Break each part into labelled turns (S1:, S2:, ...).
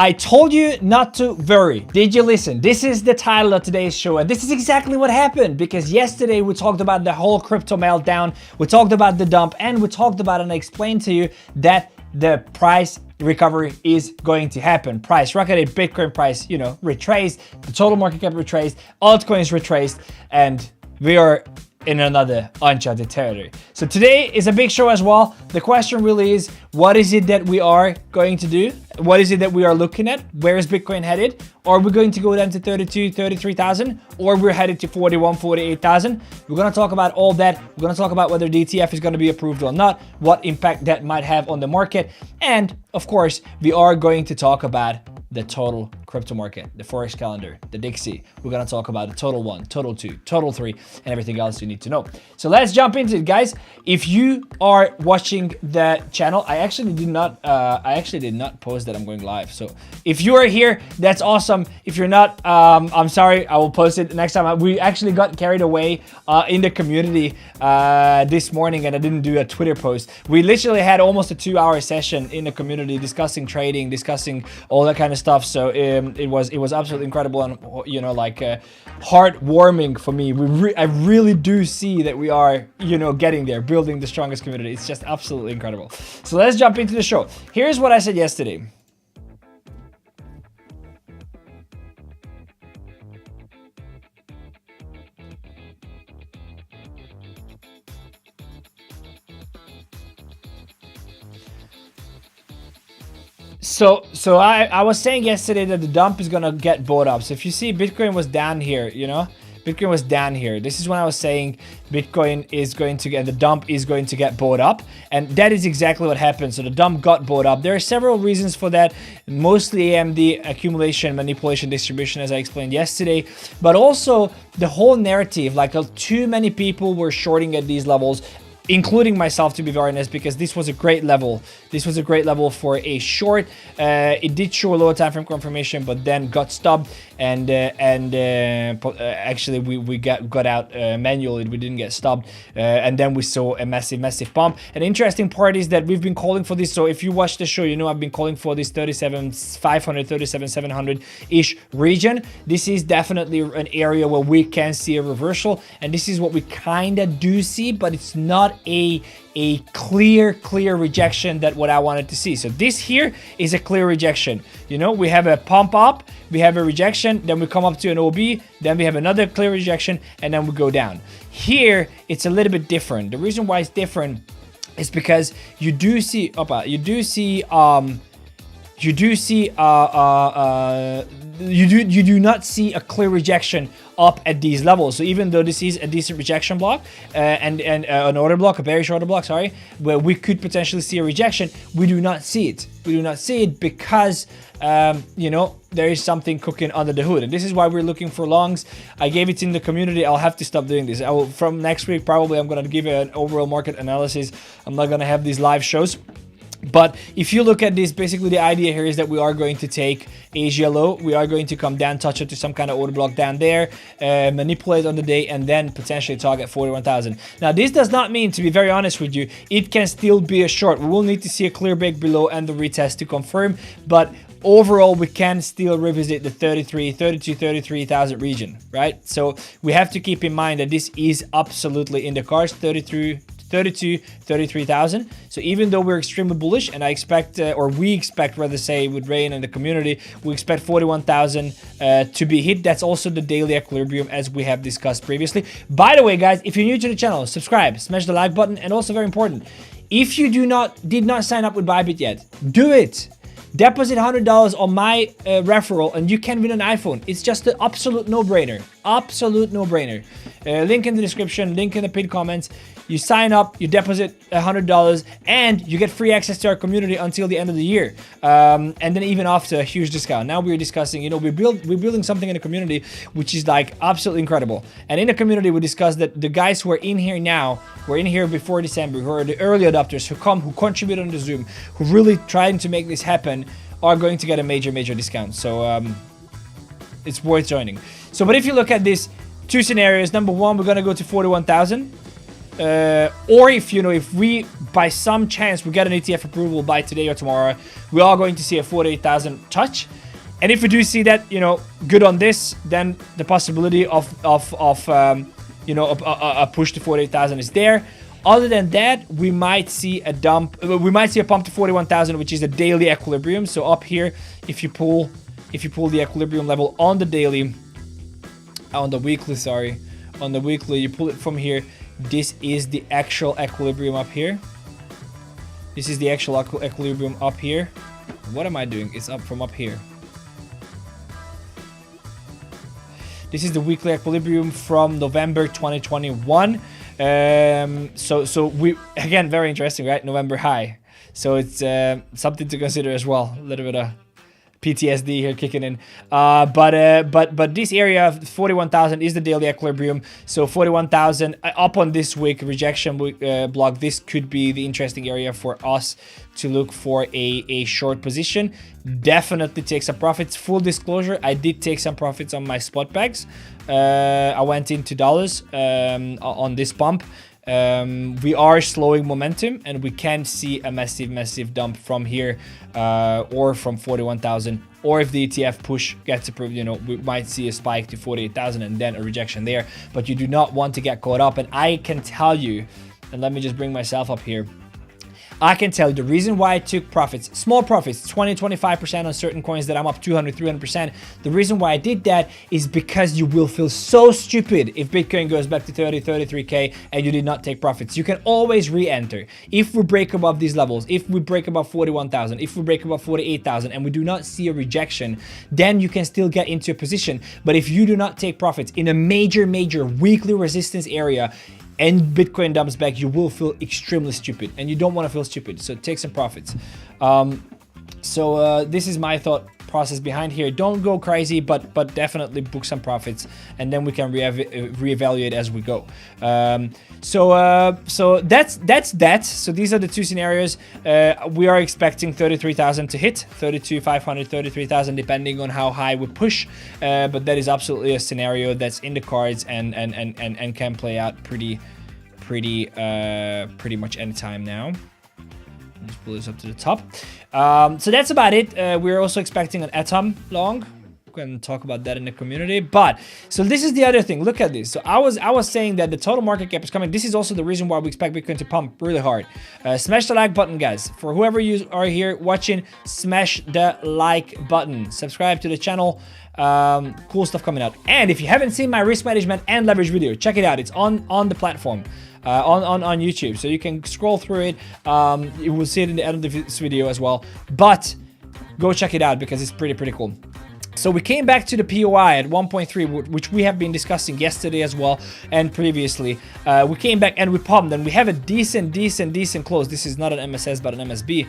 S1: I told you not to worry. Did you listen? This is the title of today's show, and this is exactly what happened, because yesterday we talked about the whole crypto meltdown, we talked about the dump, and we talked about and I explained to you that the price recovery is going to happen. Price rocketed, Bitcoin price, retraced, the total market cap retraced, altcoins retraced, and we are in another uncharted territory. So today is a big show as well. The question really is, what is it that we are going to do? What is it that we are looking at? Where is Bitcoin headed? Are we going to go down to 32, 33,000? Or we're headed to 41, 48,000? We're going to talk about all that. We're going to talk about whether the ETF is going to be approved or not, what impact that might have on the market. And of course, we are going to talk about the total crypto market, the forex calendar, the Dixie. We're gonna talk about the total 1, total 2, total 3, and everything else you need to know. So let's jump into it, guys. If you are watching the channel, I actually did not post that I'm going live. So if you are here, that's awesome. If you're not, I'm sorry. I will post it next time. We actually got carried away in the community this morning, and I didn't do a Twitter post. We literally had almost a 2-hour session in the community discussing trading, discussing all that kind of stuff. So it was absolutely incredible, and heartwarming for me. I really do see that we are getting there, building the strongest community. It's just absolutely incredible. So let's jump into the show. Here's what I said yesterday. So I was saying yesterday that the dump is gonna get bought up. So if you see, Bitcoin was down here, Bitcoin was down here. This is when I was saying Bitcoin is going to get, the dump is going to get bought up, and that is exactly what happened. So the dump got bought up. There are several reasons for that, mostly AMD accumulation, manipulation, distribution, as I explained yesterday, but also the whole narrative, like too many people were shorting at these levels, including myself, to be very honest, because this was a great level. This was a great level for a short. It did show a lower time frame confirmation, but then got stopped, and actually we got out manually. We didn't get stopped, and then we saw a massive pump. An interesting part is that we've been calling for this. So if you watch the show, I've been calling for this 37,500, 37,700 ish region. This is definitely an area where we can see a reversal, and this is what we kind of do see, but it's not a clear rejection that what I wanted to see. So this here is a clear rejection. We have a pump up, we have a rejection, then we come up to an OB, then we have another clear rejection, and then we go down. Here it's a little bit different. The reason why it's different is because you do not see a clear rejection up at these levels. So even though this is a decent rejection block and an order block, a bearish order block, sorry, where we could potentially see a rejection, we do not see it. We do not see it because there is something cooking under the hood, and this is why we're looking for longs. I gave it in the community. I'll have to stop doing this. From next week, probably I'm gonna give an overall market analysis. I'm not gonna have these live shows. But if you look at this, basically the idea here is that we are going to take Asia low. We are going to come down, touch it to some kind of order block down there, manipulate on the day, and then potentially target 41,000. Now, this does not mean, to be very honest with you, it can still be a short. We will need to see a clear break below and the retest to confirm. But overall, we can still revisit the 33,000 region, right? So we have to keep in mind that this is absolutely in the cards, 33,000. So even though we're extremely bullish, and I expect, or we expect rather say, with Rain and the community, we expect 41,000 to be hit. That's also the daily equilibrium, as we have discussed previously. By the way, guys, if you're new to the channel, subscribe, smash the like button, and also very important, if you did not sign up with Bybit yet, do it. Deposit $100 on my referral, and you can win an iPhone. It's just an absolute no-brainer. Absolute no-brainer. Link in the description, link in the pinned comments. You sign up, you deposit $100, and you get free access to our community until the end of the year. And then even after, a huge discount. Now we're discussing, we're building something in the community which is like absolutely incredible. And in the community, we discussed that the guys who are in here now, were in here before December, who are the early adopters, who contribute on the Zoom, who really trying to make this happen, are going to get a major discount. So it's worth joining. So, but if you look at this, two scenarios. Number one, we're going to go to 41,000. or if if we by some chance we get an ETF approval by today or tomorrow, we are going to see a 48,000 touch. And if we do see that, good on this, then the possibility of a push to 48,000 is there. Other than that, we might see a dump. We might see a pump to 41,000, which is a daily equilibrium. So up here, if you pull the equilibrium level on the daily, on the weekly, you pull it from here. This is the actual equilibrium up here. This is the actual equilibrium up here. What am I doing? It's up from up here. This is the weekly equilibrium from November 2021. So we, again, very interesting, right? November high. So it's something to consider as well. A little bit of PTSD here kicking in. But this area of 41,000 is the daily equilibrium. So 41,000 up on this week rejection block. This could be the interesting area for us to look for a short position. Definitely take some profits. Full disclosure, I did take some profits on my spot bags. I went into dollars on this pump. We are slowing momentum, and we can see a massive dump from here, or from 41,000, or if the ETF push gets approved, we might see a spike to 48,000 and then a rejection there. But you do not want to get caught up. And I can tell you, and let me just bring myself up here, I can tell you the reason why I took profits, small profits, 20-25% on certain coins that I'm up 200-300%. The reason why I did that is because you will feel so stupid if Bitcoin goes back to 33K and you did not take profits. You can always re-enter. If we break above these levels, if we break above 41,000, if we break above 48,000 and we do not see a rejection, then you can still get into a position. But if you do not take profits in a major weekly resistance area, and Bitcoin dumps back, you will feel extremely stupid, and you don't want to feel stupid. So take some profits. This is my thought process behind here. Don't go crazy, but definitely book some profits, and then we can reevaluate as we go. So that's that. So these are the two scenarios. We are expecting 33,000 to hit, 32,500, 33,000, depending on how high we push. But that is absolutely a scenario that's in the cards and can play out pretty much anytime now. Let's pull this up to the top. So that's about it. We're also expecting an atom long. We can talk about that in the community. But so this is the other thing. Look at this. So I was saying that the total market cap is coming. This is also the reason why we expect Bitcoin to pump really hard. Smash the like button, guys. For whoever you are here watching, smash the like button. Subscribe to the channel. Cool stuff coming out. And if you haven't seen my risk management and leverage video, check it out. It's on the platform. On YouTube, so you can scroll through it. You will see it in the end of this video as well, but go check it out because it's pretty cool. So we came back to the POI at 1.3, which we have been discussing yesterday as well and previously. We came back and we pumped, and we have a decent close. This is not an MSS but an MSB.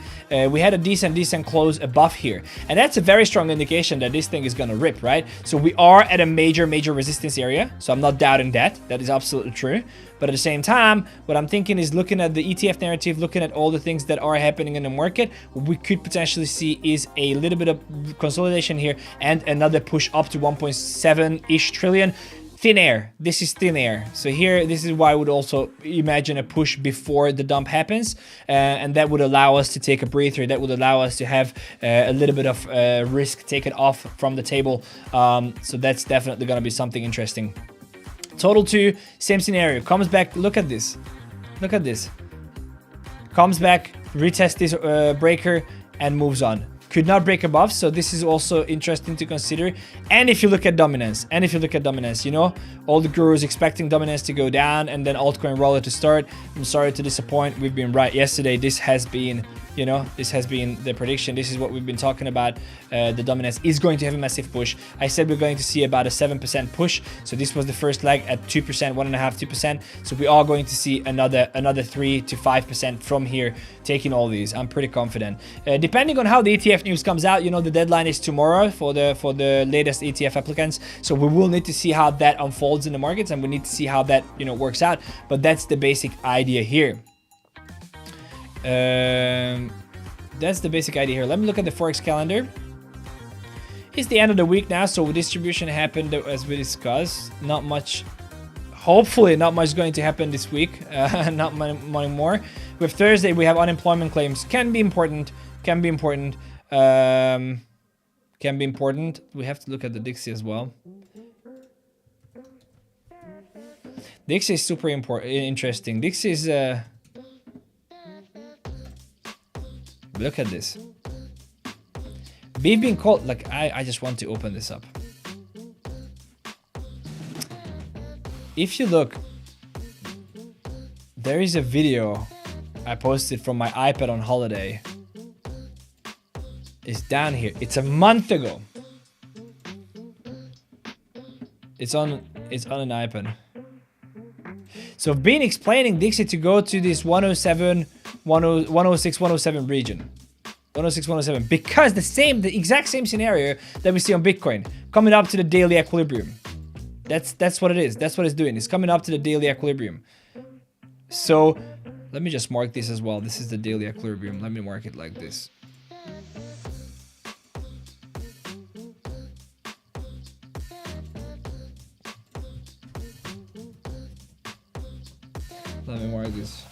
S1: We had a decent close above here, and that's a very strong indication that this thing is gonna rip, right? So we are at a major resistance area, so I'm not doubting that. That is absolutely true. But at the same time, what I'm thinking is looking at the ETF narrative, looking at all the things that are happening in the market, what we could potentially see is a little bit of consolidation here and another push up to 1.7-ish trillion. Thin air. This is thin air. So here, this is why I would also imagine a push before the dump happens. And that would allow us to take a breather. That would allow us to have a little bit of risk taken off from the table. So that's definitely going to be something interesting. Total 2, same scenario. Comes back. Look at this. Look at this. Comes back, retests this breaker, and moves on. Could not break above, so this is also interesting to consider. And if you look at dominance, all the gurus expecting dominance to go down and then altcoin roller to start. I'm sorry to disappoint. We've been right yesterday. This has been the prediction. This is what we've been talking about. The dominance is going to have a massive push. I said we're going to see about a 7% push. So this was the first leg at 2%, 1.5%, 2%. So we are going to see another 3 to 5% from here, taking all these. I'm pretty confident. Depending on how the ETF news comes out, the deadline is tomorrow for the latest ETF applicants. So we will need to see how that unfolds in the markets, and we need to see how that works out. But that's the basic idea here. That's the basic idea here. Let me look at the forex calendar. It's the end of the week now, so distribution happened as we discussed. Not much hopefully not much going to happen this week. Not money more. With Thursday, we have unemployment claims. Can be important. Can be important. Can be important. We have to look at the Dixie as well. Dixie is super interesting. Dixie is... look at this. We've been called... Like, I just want to open this up. If you look... There is a video I posted from my iPad on holiday. It's down here. It's a month ago. It's on an iPad. So I've been explaining Dixie to go to this 107, 106, 107 region. 106, 107. Because the exact same scenario that we see on Bitcoin. Coming up to the daily equilibrium. That's what it is. That's what it's doing. It's coming up to the daily equilibrium. So let me just mark this as well. This is the daily equilibrium. Let me mark it like this. Let me mark this.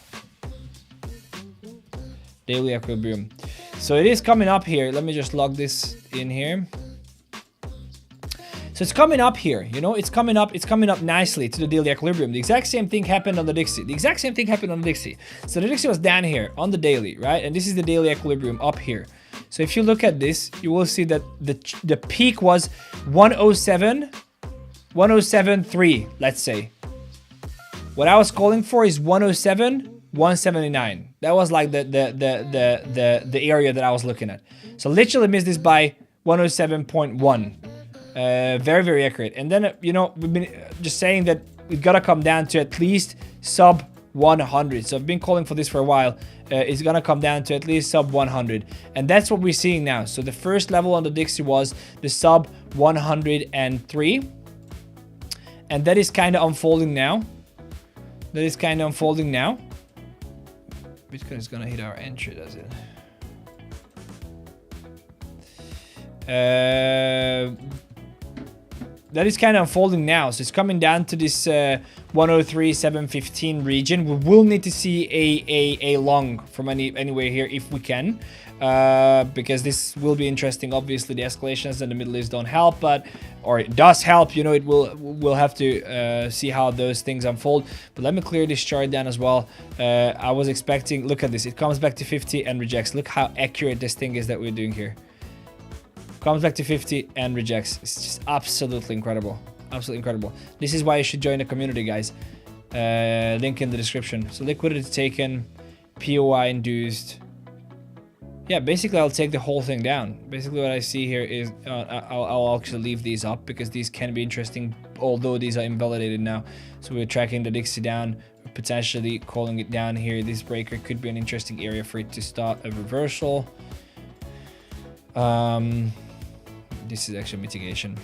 S1: Daily equilibrium. So it is coming up here. Let me just log this in here. So it's coming up here, you know, it's coming up nicely to the daily equilibrium. The exact same thing happened on the Dixie. So the Dixie was down here on the daily, right? And this is the daily equilibrium up here. So if you look at this, you will see that the peak was 107, 107.3, let's say. What I was calling for is 107, 179. That was like the area that I was looking at. So literally missed this by 107.1. Very, very accurate. And then, you know, we've been just saying that we've got to come down to at least sub 100. So I've been calling for this for a while. It's going to come down to at least sub 100. And that's what we're seeing now. So the first level on the Dixie was the sub 103. And that is kind of unfolding now. Bitcoin is going to hit our entry, does it? That is kind of unfolding now. So it's coming down to this 103.715 region. We will need to see a long from anywhere here if we can, because this will be interesting. Obviously, the escalations in the Middle East don't help, or it does help. You know, we'll have to see how those things unfold. But let me clear this chart down as well. I was expecting. Look at this. It comes back to 50 and rejects. Look how accurate this thing is that we're doing here. Comes back to 50 and rejects. It's just absolutely incredible. Absolutely incredible. This is why you should join the community, guys. Link in the description. So liquidity taken, POI induced. Yeah, basically I'll take the whole thing down. Basically what I see here is I'll actually leave these up because these can be interesting, although these are invalidated now. So we're tracking the Dixie down, potentially calling it down here. This breaker could be an interesting area for it to start a reversal. This is actually mitigation.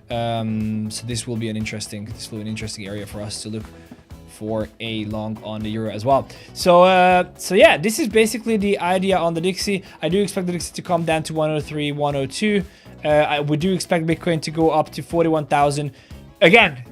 S1: So this will be an interesting area for us to look for a long on the euro as well. So yeah, this is basically the idea on the Dixie. I do expect the Dixie to come down to 103, 102. We do expect Bitcoin to go up to 41,000. Again,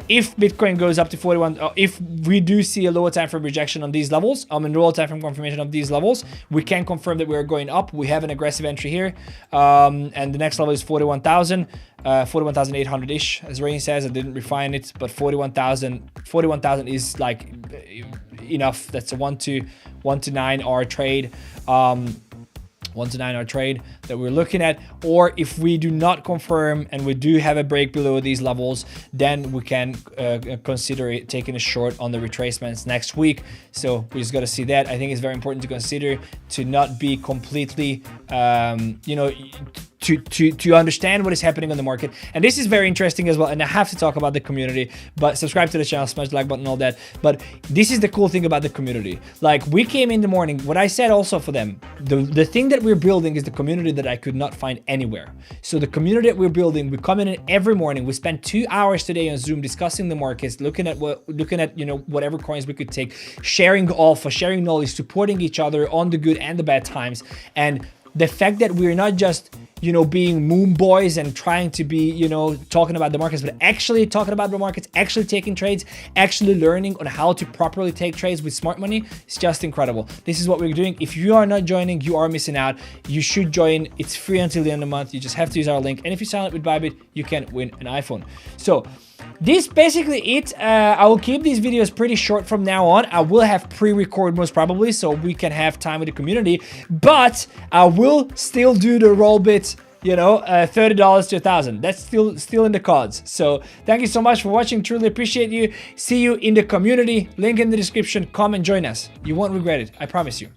S1: if Bitcoin goes up to 41, if we do see a lower time frame rejection on these levels, lower time frame confirmation of these levels, we can confirm that we are going up. We have an aggressive entry here, and the next level is 41,000, 41,800-ish, as Rain says. I didn't refine it, but 41,000 is like enough. That's a 1 to 9 hour trade. 1 to 9 hour trade that we're looking at. Or if we do not confirm and we do have a break below these levels, then we can consider taking a short on the retracements next week. So we just got to see that. I think it's very important to consider to not be completely, to understand what is happening on the market. And this is very interesting as well. And I have to talk about the community, but subscribe to the channel, smash the like button, all that. But this is the cool thing about the community. Like, we came in the morning, what I said also for them, the thing that we're building is the community that I could not find anywhere. So the community that we're building, we come in every morning. We spend 2 hours today on Zoom discussing the markets, looking at whatever coins we could take, sharing alpha, sharing knowledge, supporting each other on the good and the bad times. And the fact that we're not just, you know, being moon boys and trying to be, you know, talking about the markets, but actually talking about the markets, actually taking trades, actually learning on how to properly take trades with smart money. It's just incredible. This is what we're doing. If you are not joining, you are missing out. You should join. It's free until the end of the month. You just have to use our link. And if you sign up with Bybit, you can win an iPhone. So this basically it. I will keep these videos pretty short from now on. I will have pre-record most probably, so we can have time with the community, but I will still do the roll bit, you know, $30 to $1,000. That's still in the cards. So thank you so much for watching. Truly appreciate you. See you in the community. Link in the description. Come and join us. You won't regret it. I promise you.